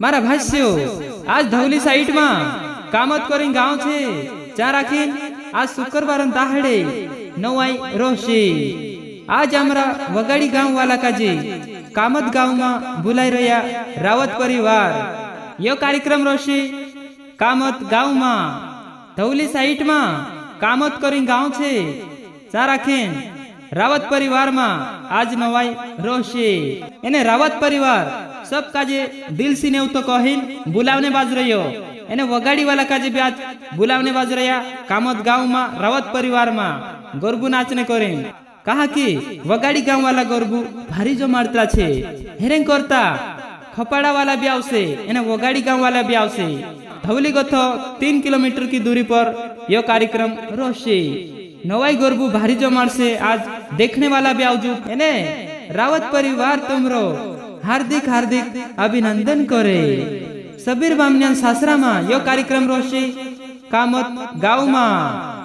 मारा भाष्यो आज धवली साइट में कामत करीन गांव छे चा राखीन आज शुक्रवार दाहड़े नवाई रोशे आज हमारा वगाड़ी गांव वाला काजे कामत गांव में बुलाई रहा रावत परिवार यो कार्यक्रम रोशे कामत गांव में धवली साइट में कामत करीन गांव छे चा राखीन रावत परिवार में आज नवाई रोशे एने रावत परिवार सब काजे दिल से ने तो कहीन बुलावने बाज रह्यो एने वगाड़ी वाला काजे भी आज बुलावने बाज रहा कामत गांव में रावत परिवार में गरबू नाचने करें कहा कि वगाड़ी गांव वाला गरबू भारी जो मारता छे हेरें करता खपाड़ा वाला भी आवसे एने वगाड़ी गांव वाला भी आवसे धवली गथो 3 किलोमीटर की दूरी पर यह कार्यक्रम रोशे नवाई गरबू भारी जो मारसे आज देखने वाला भी आवजू एने रावत परिवार तुमरो हार्दिक हार्दिक अभिनंदन करे सबीर बामनियान सासरा में यो कार्यक्रम रोशे कामत गांव में।